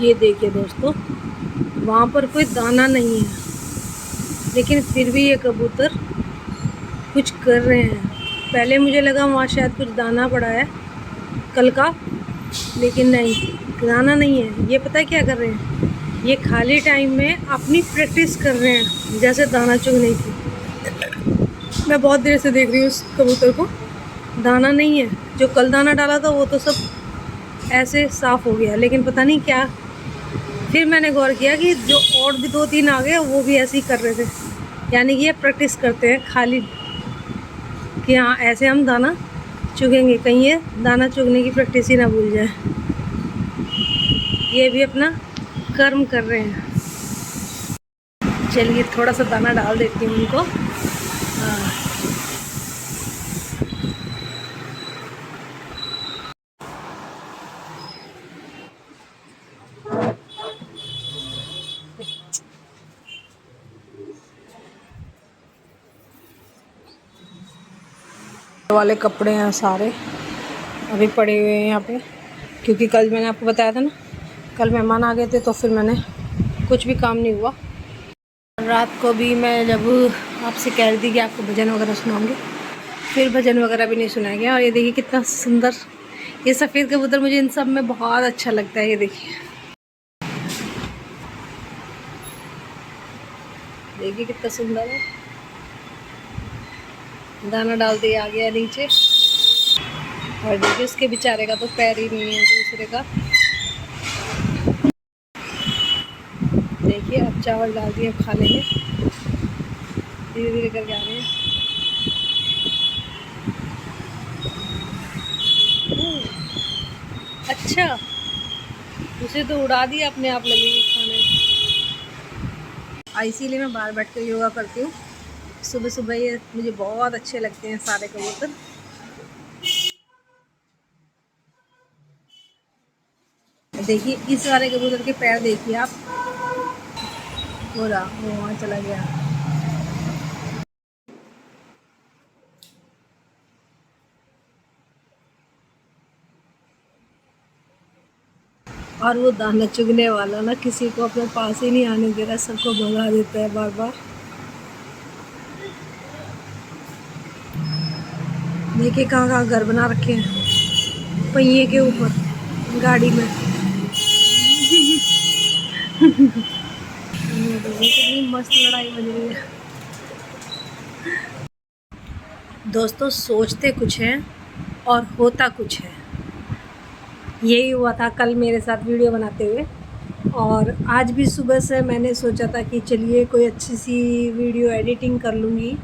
ये देखिए दोस्तों, वहाँ पर कोई दाना नहीं है, लेकिन फिर भी ये कबूतर कुछ कर रहे हैं। पहले मुझे लगा वहाँ शायद कुछ दाना पड़ा है कल का, लेकिन नहीं, दाना नहीं है। ये पता है क्या कर रहे हैं, ये खाली टाइम में अपनी प्रैक्टिस कर रहे हैं जैसे दाना चुगने की। मैं बहुत देर से देख रही हूँ उस कबूतर को, दाना नहीं है। जो कल दाना डाला था वो तो सब ऐसे साफ़ हो गया, लेकिन पता नहीं क्या। फिर मैंने गौर किया कि जो और भी 2-3 आ गए वो भी ऐसे ही कर रहे थे, यानी कि ये प्रैक्टिस करते हैं खाली कि हाँ ऐसे हम दाना चुगेंगे, कहीं ये दाना चुगने की प्रैक्टिस ही ना भूल जाए। ये भी अपना कर्म कर रहे हैं। चलिए थोड़ा सा दाना डाल देती हूँ उनको। हाँ, वाले कपड़े हैं सारे अभी पड़े हुए हैं यहाँ पे, क्योंकि कल मैंने आपको बताया था ना, कल मेहमान आ गए थे, तो फिर मैंने कुछ भी काम नहीं हुआ। रात को भी मैं जब आपसे कह रही थी कि आपको भजन वगैरह सुनाऊंगी, फिर भजन वगैरह भी नहीं सुनाया गया। और ये देखिए कितना सुंदर ये सफ़ेद कबूतर, मुझे इन सब में बहुत अच्छा लगता है। ये देखिए, देखिए कितना सुंदर है। दाना डालते ही आ गया नीचे, और देखिए उसके बेचारे का तो पैर ही नहीं है दूसरे का। देखिए अब चावल डाल दिए, अब खा लेंगे, धीरे धीरे करके आ रहे हैं। अच्छा, उसे तो उड़ा दिया, अपने आप लगेगी खाने। इसीलिए मैं बाहर बैठ कर योगा करती हूँ सुबह सुबह। ये मुझे बहुत अच्छे लगते हैं सारे कबूतर। देखिए इस वाले कबूतर के पैर देखिए आप, हो रहा वो वहाँ चला गया। और वो दाना चुगने वाला ना किसी को अपने पास ही नहीं आने दे रहा, सबको भगा देता है बार बार। देखिए कहाँ कहाँ घर बना रखे हैं, पहिए के ऊपर, गाड़ी में। कितनी मस्त लड़ाई बज रही है दोस्तों। सोचते कुछ हैं और होता कुछ है। यही हुआ था कल मेरे साथ वीडियो बनाते हुए, और आज भी सुबह से मैंने सोचा था कि चलिए कोई अच्छी सी वीडियो एडिटिंग कर लूँगी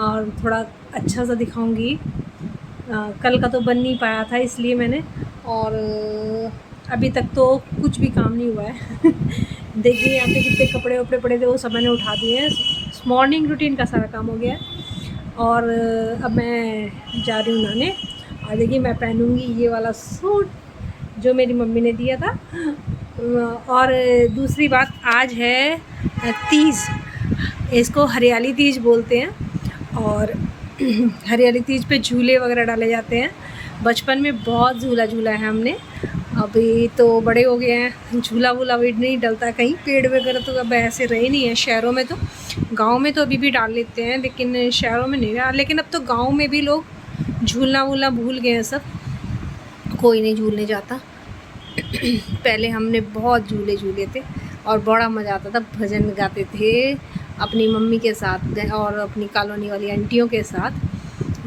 और थोड़ा अच्छा सा दिखाऊंगी। कल का तो बन नहीं पाया था इसलिए मैंने, और अभी तक तो कुछ भी काम नहीं हुआ है। देखिए यहाँ पे कितने कपड़े वपड़े पड़े थे, वो सब मैंने उठा दिए हैं। मॉर्निंग रूटीन का सारा काम हो गया है, और अब मैं जा रही हूँ नहाने। और देखिए मैं पहनूँगी ये वाला सूट जो मेरी मम्मी ने दिया था। और दूसरी बात, आज है तीज, इसको हरियाली तीज बोलते हैं। और हरियाली तीज पे झूले वगैरह डाले जाते हैं। बचपन में बहुत झूला झूला है हमने, अभी तो बड़े हो गए हैं, झूला वूला भी नहीं डलता कहीं, पेड़ वगैरह तो अब ऐसे रहे नहीं है शहरों में। तो गांव में तो अभी भी डाल लेते हैं, लेकिन शहरों में नहीं रहा। लेकिन अब तो गांव में भी लोग झूलना वूलना भूल गए हैं सब, कोई नहीं झूलने जाता। पहले हमने बहुत झूले झूले थे और बड़ा मज़ा आता था, भजन गाते थे अपनी मम्मी के साथ और अपनी कॉलोनी वाली आंटियों के साथ।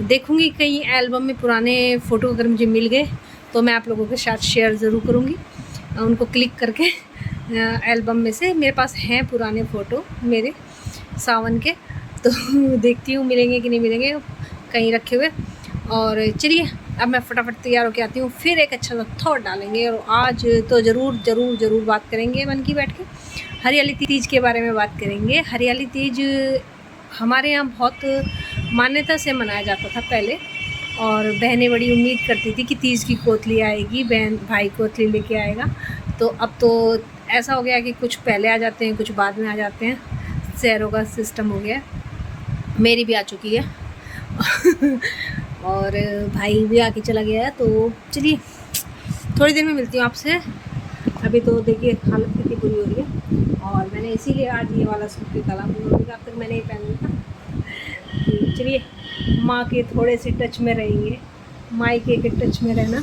देखूंगी कहीं एल्बम में पुराने फ़ोटो अगर मुझे मिल गए तो मैं आप लोगों के साथ शेयर ज़रूर करूंगी, उनको क्लिक करके। एल्बम में से मेरे पास हैं पुराने फ़ोटो मेरे सावन के, तो देखती हूँ मिलेंगे कि नहीं मिलेंगे कहीं रखे हुए। और चलिए अब मैं फटाफट तैयार होकर आती हूँ, फिर एक अच्छा सा थॉट डालेंगे। और आज तो ज़रूर बात करेंगे मन की बैठ के, हरियाली तीज के बारे में बात करेंगे। हरियाली तीज हमारे यहाँ बहुत मान्यता से मनाया जाता था पहले, और बहनें बड़ी उम्मीद करती थी कि तीज की कोतली आएगी, बहन भाई कोतली लेके आएगा। तो अब तो ऐसा हो गया कि कुछ पहले आ जाते हैं, कुछ बाद में आ जाते हैं, शहरों का सिस्टम हो गया। मेरी भी आ चुकी है और भाई भी आके चला गया है। तो चलिए थोड़ी देर में मिलती हूँ आपसे, अभी तो देखिए हालत कितनी बुरी हो रही है। और मैंने इसीलिए आज ये वाला सूट निकाला, अब तक मैंने ये पहना था। चलिए, माँ के थोड़े से टच में रहेंगे, मायके के टच में रहना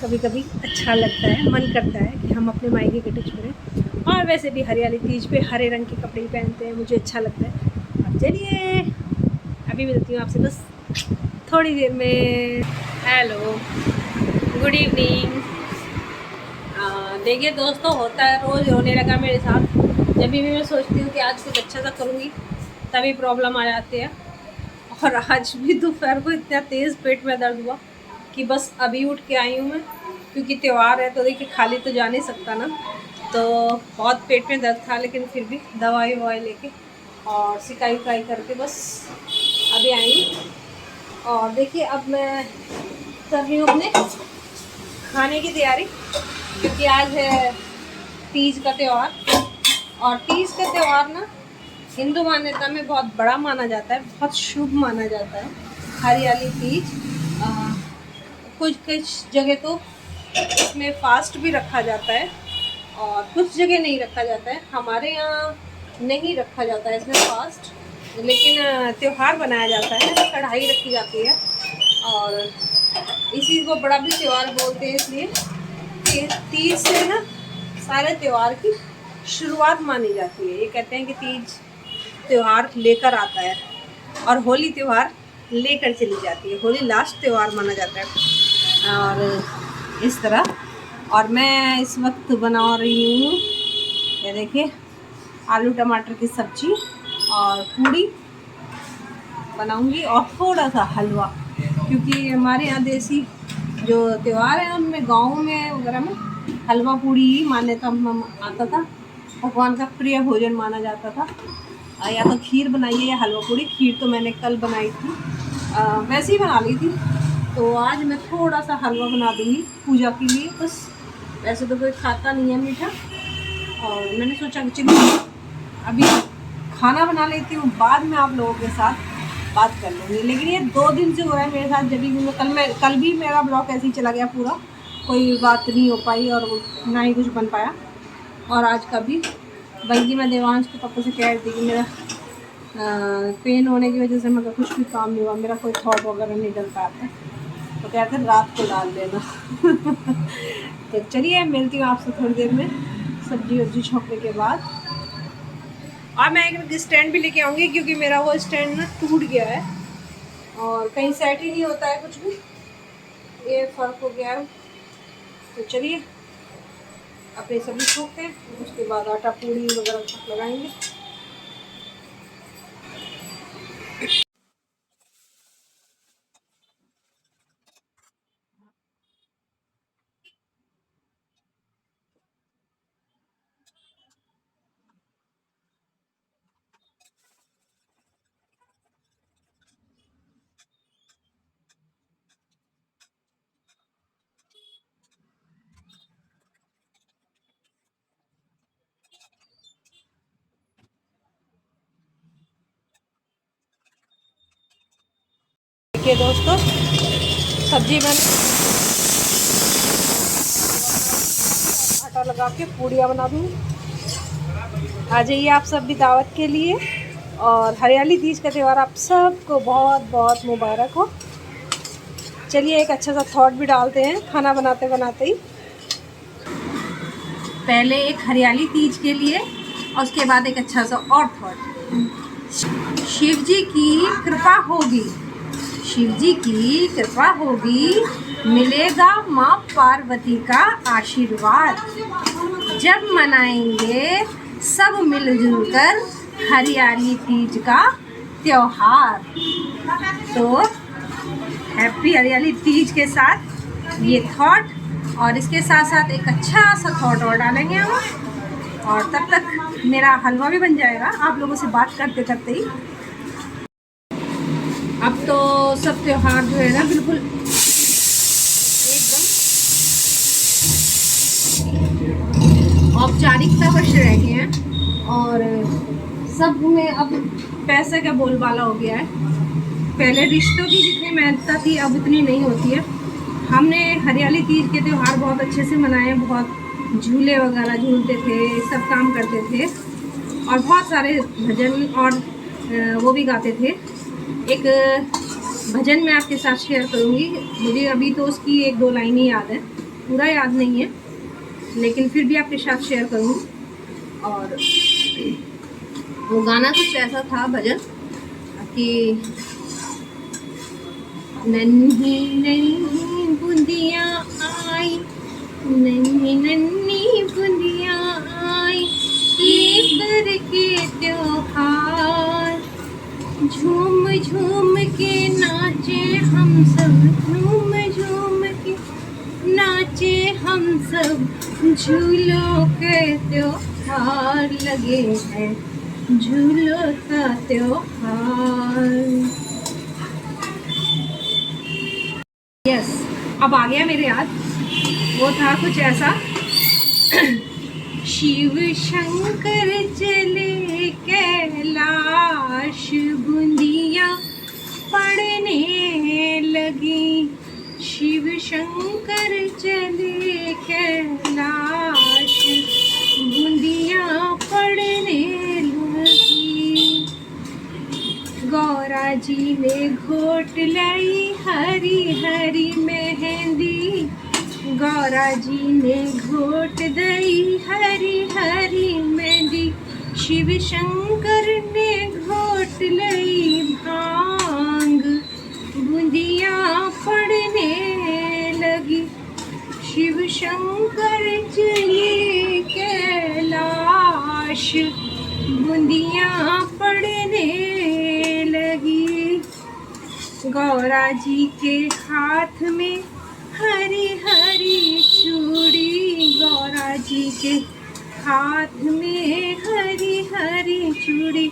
कभी कभी अच्छा लगता है, मन करता है कि हम अपने मायके के टच में रहें। और वैसे भी हरियाली तीज पे हरे रंग के कपड़े पहनते हैं, मुझे अच्छा लगता है। अब चलिए, अभी मिलती हूँ आपसे बस थोड़ी देर में। Hello, good evening. देखिए दोस्तों, होता है रोज़ होने लगा मेरे साथ। जब भी मैं सोचती हूँ कि आज कुछ अच्छा सा करूँगी, तभी प्रॉब्लम आ जाती है। और आज भी दोपहर को इतना तेज़ पेट में दर्द हुआ कि बस अभी उठ के आई हूँ मैं, क्योंकि त्यौहार है तो देखिए खाली तो जा नहीं सकता ना। तो बहुत पेट में दर्द था, लेकिन फिर भी दवाई ववाई लेके और सिकाई उकाई करके बस अभी आई हूँ। और देखिए अब मैं कर रही हूँ अपने खाने की तैयारी, क्योंकि आज है तीज का त्यौहार। और तीज का त्यौहार ना हिंदू मान्यता में बहुत बड़ा माना जाता है, बहुत शुभ माना जाता है हरियाली तीज। कुछ जगह तो इसमें फास्ट भी रखा जाता है और कुछ जगह नहीं रखा जाता है। हमारे यहाँ नहीं रखा जाता है इसमें फास्ट, लेकिन त्यौहार बनाया जाता है, कढ़ाई रखी जाती है। और इसी को बड़ा भी त्यौहार बोलते हैं, इसलिए कि तीज से ना सारे त्यौहार की शुरुआत मानी जाती है। ये कहते हैं कि तीज त्यौहार लेकर आता है और होली त्यौहार लेकर चली जाती है। होली लास्ट त्यौहार माना जाता है और इस तरह। और मैं इस वक्त बना रही हूँ, ये देखिए, आलू टमाटर की सब्जी और पूड़ी बनाऊंगी और थोड़ा सा हलवा, क्योंकि हमारे यहाँ देसी जो त्यौहार है उनमें गाँव में वगैरह में हलवा पूड़ी ही मान्यता आता था, भगवान का प्रिय भोजन माना जाता था। या तो खीर बनाइए या हलवा पूड़ी। खीर तो मैंने कल बनाई थी, वैसे ही बना ली थी। तो आज मैं थोड़ा सा हलवा बना दूँगी पूजा के लिए बस। वैसे तो कोई खाता नहीं है मीठा, और मैंने सोचा कि चलिए अभी खाना बना लेती हूँ, बाद में आप लोगों के साथ बात कर लूँगी। लेकिन ये 2 दिन से हो रहा है मेरे साथ। जब भी कल भी मेरा ब्लॉग ऐसे ही चला गया पूरा, कोई बात नहीं हो पाई और ना ही कुछ बन पाया। और आज का भी बल्कि मैं देवांश के पापा से कह रही थी कि मेरा पेन होने की वजह से मेरा कुछ भी काम नहीं हुआ, मेरा कोई थॉट वगैरह नहीं डल पाता, तो कहते हैं रात को डाल देना। तो चलिए, मिलती हूँ आपसे थोड़ी देर में सब्जी वब्जी छोंकने के बाद। और मैं एक स्टैंड भी लेके आऊँगी, क्योंकि मेरा वो स्टैंड ना टूट गया है और कहीं सेट ही नहीं होता है कुछ भी, ये फ़र्क हो गया है। तो चलिए अपनी सब्जी छोंकते हैं, उसके बाद आटा पूड़ी वगैरह लगाएंगे। देखिए दोस्तों, सब्जी मैंने आटा लगा के पूड़ियाँ बना दूँ। आ जाइए आप सब भी दावत के लिए। और हरियाली तीज का त्यौहार आप सबको बहुत बहुत मुबारक हो। चलिए एक अच्छा सा थॉट भी डालते हैं खाना बनाते बनाते ही। पहले एक हरियाली तीज के लिए और उसके बाद एक अच्छा सा और थॉट। शिव जी की कृपा होगी, शिव जी की कृपा होगी, मिलेगा माँ पार्वती का आशीर्वाद। जब मनाएंगे सब मिलजुल कर हरियाली तीज का त्यौहार। तो हैप्पी हरियाली तीज के साथ ये थॉट, और इसके साथ साथ एक अच्छा सा थॉट और डालेंगे हम, और तब तक मेरा हलवा भी बन जाएगा आप लोगों से बात करते करते ही। अब तो सब त्यौहार जो है ना बिल्कुल एकदम औपचारिकता पर रह गए हैं और सब में अब पैसे का बोलबाला हो गया है। पहले रिश्तों की जितनी महत्ता थी अब उतनी नहीं होती है। हमने हरियाली तीज के त्यौहार बहुत अच्छे से मनाए, बहुत झूले वगैरह झूलते थे, सब काम करते थे और बहुत सारे भजन और वो भी गाते थे। एक भजन मैं आपके साथ शेयर करूँगी, मुझे अभी तो उसकी 1-2 लाइन ही याद है, पूरा याद नहीं है, लेकिन फिर भी आपके साथ शेयर करूँगी। और वो गाना कुछ ऐसा था भजन कि नन्ही नन्ही बूंदियाँ आई, नन्ही नन्ही बूंदियाँ आई, लेकर के त्योहार, झूम झूम के नाचे हम सब, झूम झूम के नाचे हम सब, झूलों के त्योहार लगे हैं, झूलों का त्योहार। यस, अब आ गया मेरे याद। वो था कुछ ऐसा शिव शंकर चले कैलाश, बूंदियाँ पड़ने लगी, शिव शंकर चले कैलाश, बूंदियाँ पड़ने लगी, गौरा जी ने घोट लाई हरी हरी मेहंदी, गौरा जी ने घोट दई हरी हरी मेहंदी, शिव शंकर ने घोट लई भांग, बूंदियाँ पड़ने लगी, शिव शंकर चले कैलाश, बूंदियाँ पड़ने लगी, गौरा जी के हाथ में हरी हरी चूड़ी, गौरा जी के हाथ में हरी हरी चूड़ी,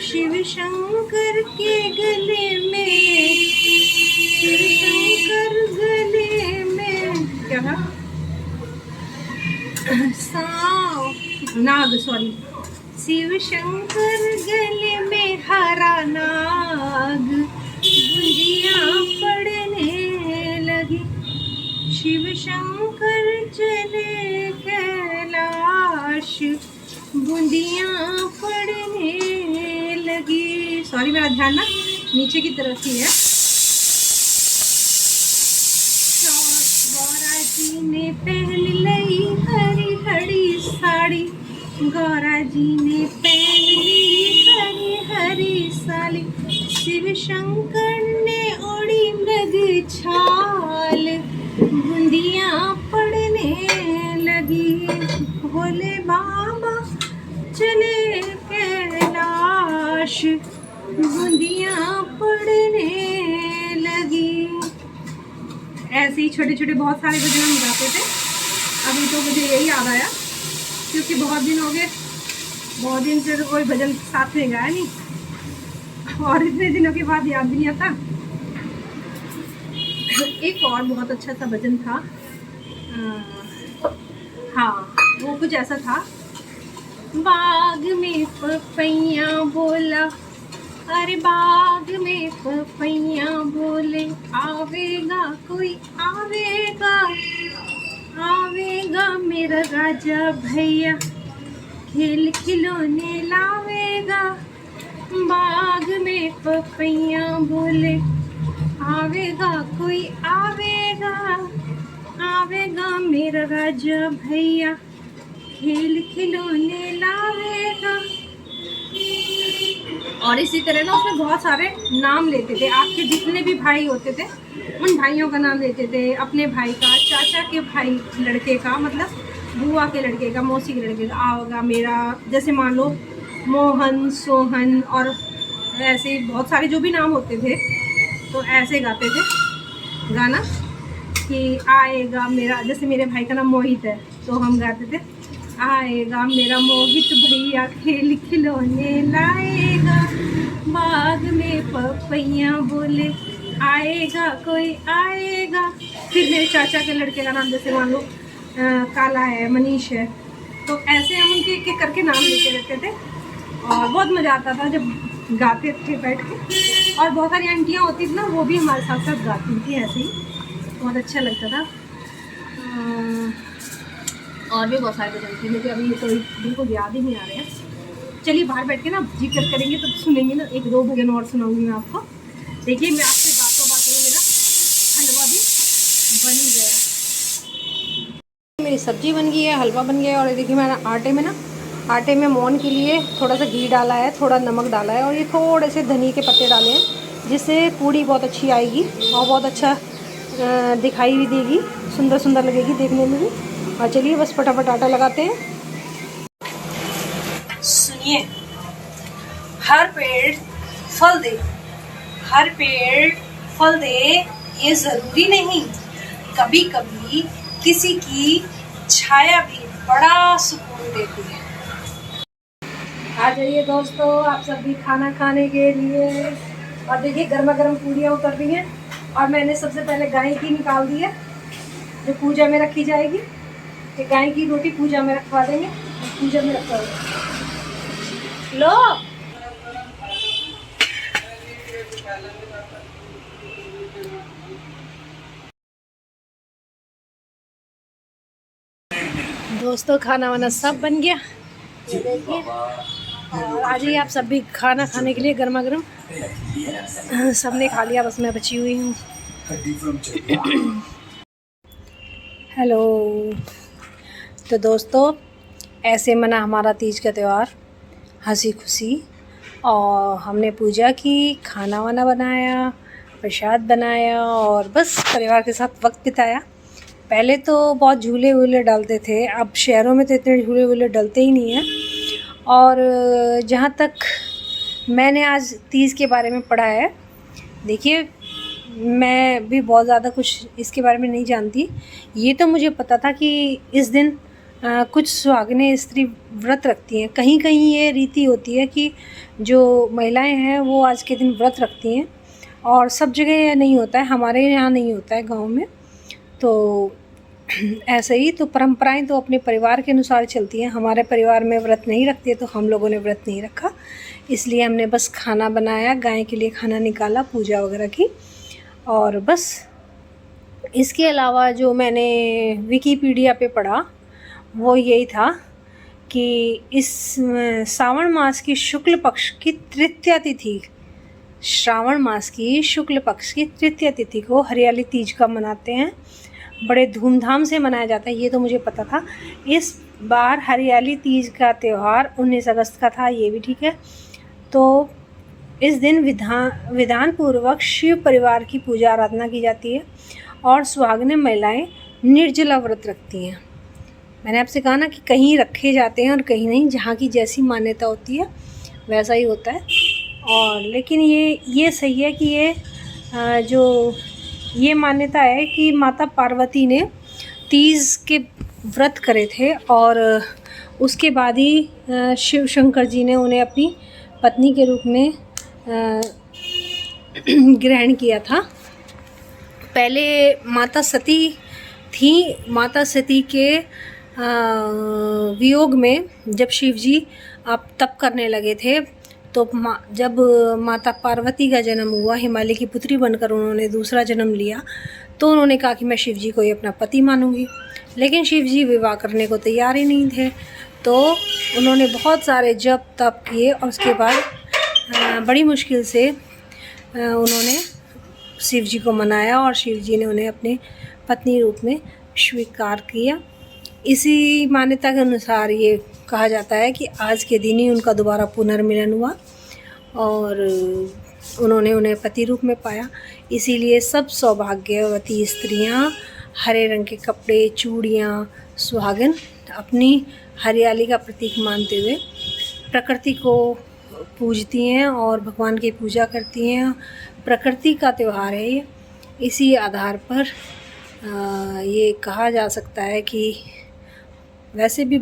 शिव शंकर के गले में, शिव शंकर गले में क्या नाग, सॉरी, शिव शंकर गले में हरा नाग, बूंदियाँ पड़ने लगी, शिव शंकर चले कैलाश, बूंदियाँ पड़ने लगी। सॉरी, मेरा ध्यान ना नीचे की तरफ ही है। गौरा जी ने पहन ली हरी हरी साड़ी, गौरा जी ने पहन ली हरी हरी साड़ी, शिव शंकर ने ओढ़ी मृग छाल, बूंदियाँ पड़ने लगी, भोले बाबा चले कैलाश, बूंदियाँ पड़ने लगी। ऐसे ही छोटे छोटे बहुत सारे भजन हम गाते थे। अभी तो मुझे यही याद आया क्योंकि बहुत दिन हो गए, बहुत दिन से तो कोई भजन साथ में गाया नहीं और इतने दिनों के बाद याद भी नहीं आता। एक और बहुत अच्छा सा भजन था, हाँ, वो कुछ ऐसा था, बाग में पपैया बोला, अरे बाग में पपैया बोले, आवेगा कोई आवेगा, आवेगा मेरा राजा भैया, खेल खिलौने लावेगा, बाग में पपैया बोले, आवेगा कोई आवेगा, आवेगा मेरा राजा भैया, खेल खिलौने लावेगा। और इसी तरह ना उसमें बहुत सारे नाम लेते थे, आपके जितने भी भाई होते थे उन भाइयों का नाम लेते थे, अपने भाई का, चाचा के भाई लड़के का, मतलब बुआ के लड़के का, मौसी के लड़के का, आओगा मेरा, जैसे मान लो मोहन, सोहन और ऐसे बहुत सारे जो भी नाम होते थे, तो ऐसे गाते थे गाना कि आएगा मेरा, जैसे मेरे भाई का नाम मोहित है तो हम गाते थे, आएगा मेरा मोहित भैया, खेल खिलौने लाएगा, बाग में पपैया बोले, आएगा कोई आएगा। फिर मेरे चाचा के लड़के का नाम जैसे मान लो काला है, मनीष है, तो ऐसे हम उनके एक एक करके नाम लेते रहते थे और बहुत मज़ा आता था जब गाते थे बैठ के। और बहुत सारी आंटियाँ होती थी ना, वो भी हमारे साथ साथ गाती थी, ऐसे ही बहुत अच्छा लगता था। और भी बहुत सारे भजन थे, मुझे अभी ये तो बिल्कुल याद ही नहीं आ रहे हैं। चलिए बाहर बैठ के ना जिक्र करेंगे तो सुनेंगे ना, 1-2 भजन और सुनाऊंगी मैं आपको। देखिए मैं आपसे बातों बातों में मेरा हलवा भी बन ही गया, मेरी सब्जी बन गई है, हलवा बन गया है। और ये देखिए मैंने आटे में मोहन के लिए थोड़ा सा घी डाला है, थोड़ा नमक डाला है और ये थोड़े से धनिया के पत्ते डाले हैं, जिससे पूड़ी बहुत अच्छी आएगी और बहुत अच्छा दिखाई भी देगी, सुंदर सुंदर लगेगी देखने में भी। और चलिए बस फटाफट आटा लगाते हैं। सुनिए, हर पेड़ फल दे, हर पेड़ फल दे ये ज़रूरी नहीं, कभी कभी किसी की छाया भी बड़ा सुकून देती है। आ जाइए दोस्तों आप सब भी खाना खाने के लिए। और देखिए गर्मा गर्म पूड़ियाँ उतर रही हैं और मैंने सबसे पहले गाय की निकाल दी है जो पूजा में रखी जाएगी। कि गाय की रोटी पूजा में रखवा देंगे, पूजा में रखवा देंगे। लो दोस्तों खाना वाना सब बन गया, ये देखिए। और आ जाइए आप सब भी खाना खाने के लिए गर्मा गर्म। सबने खा लिया, बस मैं बची हुई हूँ। हेलो। तो दोस्तों ऐसे मना हमारा तीज का त्यौहार हंसी खुशी, और हमने पूजा की, खाना वाना बनाया, प्रसाद बनाया और बस परिवार के साथ वक्त बिताया। पहले तो बहुत झूले वूले डालते थे, अब शहरों में तो इतने झूले वूले डलते ही नहीं हैं। और जहाँ तक मैंने आज तीज के बारे में पढ़ा है, देखिए मैं भी बहुत ज़्यादा कुछ इसके बारे में नहीं जानती। ये तो मुझे पता था कि इस दिन कुछ सुहागिनें स्त्री व्रत रखती हैं। कहीं कहीं ये रीति होती है कि जो महिलाएं हैं वो आज के दिन व्रत रखती हैं, और सब जगह यह नहीं होता है, हमारे यहाँ नहीं होता है गांव में। तो ऐसे ही तो परंपराएं तो अपने परिवार के अनुसार चलती हैं। हमारे परिवार में व्रत नहीं रखते तो हम लोगों ने व्रत नहीं रखा, इसलिए हमने बस खाना बनाया, गाय के लिए खाना निकाला, पूजा वगैरह की, और बस। इसके अलावा जो मैंने विकिपीडिया पे पढ़ा वो यही था कि इस श्रावण मास की शुक्ल पक्ष की तृतीया तिथि, श्रावण मास की शुक्ल पक्ष की तृतीया तिथि को हरियाली तीज का मनाते हैं। बड़े धूमधाम से मनाया जाता है, ये तो मुझे पता था। इस बार हरियाली तीज का त्यौहार 19 अगस्त का था, ये भी ठीक है। तो इस दिन विधान पूर्वक शिव परिवार की पूजा आराधना की जाती है और सुहागिनें महिलाएं निर्जला व्रत रखती हैं। मैंने आपसे कहा ना कि कहीं रखे जाते हैं और कहीं नहीं, जहाँ की जैसी मान्यता होती है वैसा ही होता है। और लेकिन ये सही है कि जो ये मान्यता है कि माता पार्वती ने तीज के व्रत करे थे और उसके बाद ही शिव शंकर जी ने उन्हें अपनी पत्नी के रूप में ग्रहण किया था। पहले माता सती थी, माता सती के वियोग में जब शिव जी आप तप करने लगे थे, तो जब माता पार्वती का जन्म हुआ, हिमालय की पुत्री बनकर उन्होंने दूसरा जन्म लिया, तो उन्होंने कहा कि मैं शिव जी को ही अपना पति मानूंगी। लेकिन शिव जी विवाह करने को तैयार ही नहीं थे, तो उन्होंने बहुत सारे जप तप किए और उसके बाद बड़ी मुश्किल से उन्होंने शिव जी को मनाया और शिव जी ने उन्हें अपने पत्नी रूप में स्वीकार किया। इसी मान्यता के अनुसार ये कहा जाता है कि आज के दिन ही उनका दोबारा पुनर्मिलन हुआ और उन्होंने उन्हें पति रूप में पाया। इसीलिए सब सौभाग्यवती स्त्रियां हरे रंग के कपड़े, चूड़ियाँ, सुहागन अपनी हरियाली का प्रतीक मानते हुए प्रकृति को पूजती हैं और भगवान की पूजा करती हैं। प्रकृति का त्यौहार है ये। इसी आधार पर ये कहा जा सकता है कि वैसे भी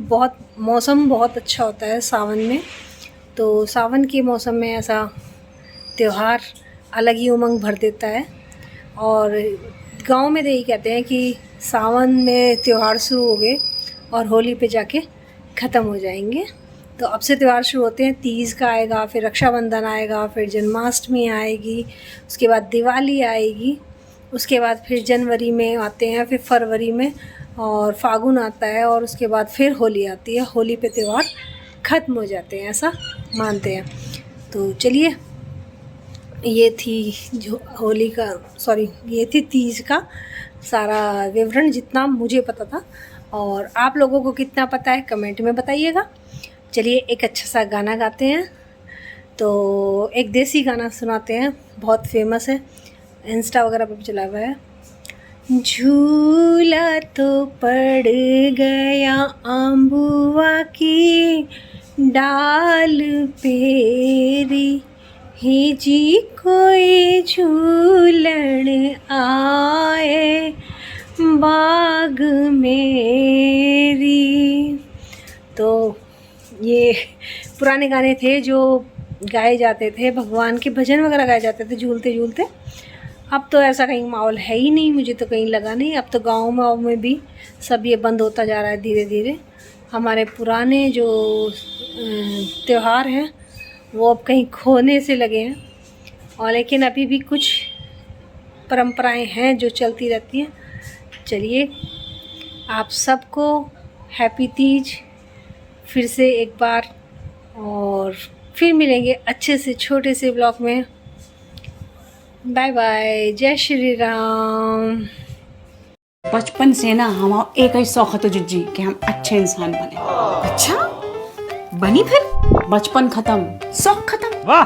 मौसम बहुत अच्छा होता है सावन में, तो सावन के मौसम में ऐसा त्यौहार अलग ही उमंग भर देता है। और गांव में तो यही कहते हैं कि सावन में त्यौहार शुरू हो गए और होली पे जाके ख़त्म हो जाएंगे। तो अब से त्यौहार शुरू होते हैं, तीज का आएगा, फिर रक्षाबंधन आएगा, फिर जन्माष्टमी आएगी, उसके बाद दिवाली आएगी, उसके बाद फिर जनवरी में आते हैं, फिर फरवरी में और फागुन आता है और उसके बाद फिर होली आती है। होली पे त्यौहार ख़त्म हो जाते हैं, ऐसा मानते हैं। तो चलिए, ये थी जो होली का ये थी तीज का सारा विवरण जितना मुझे पता था, और आप लोगों को कितना पता है कमेंट में बताइएगा। चलिए एक अच्छा सा गाना गाते हैं। तो एक देसी गाना सुनाते हैं, बहुत फेमस है, इंस्टा वगैरह पर चला हुआ है। झूला तो पड़ गया अम्बुआ की डाल पेरी, ही जी कोई झूलन आए बाग मेरी। तो ये पुराने गाने थे जो गाए जाते थे, भगवान के भजन वगैरह गाए जाते थे झूलते झूलते। अब तो ऐसा कहीं माहौल है ही नहीं, मुझे तो कहीं लगा नहीं। अब तो गाँव में भी सब ये बंद होता जा रहा है धीरे धीरे। हमारे पुराने जो त्यौहार हैं वो अब कहीं खोने से लगे हैं, और लेकिन अभी भी कुछ परंपराएं हैं जो चलती रहती हैं। चलिए, आप सबको हैप्पी तीज फिर से एक बार, और फिर मिलेंगे अच्छे से छोटे से ब्लॉग में। बाय बाय, जय श्री राम। बचपन से ना हम एक ही शौक है तो जिज्जी कि हम अच्छे इंसान बने। अच्छा बनी फिर? बचपन खत्म, शौक खत्म। वाह।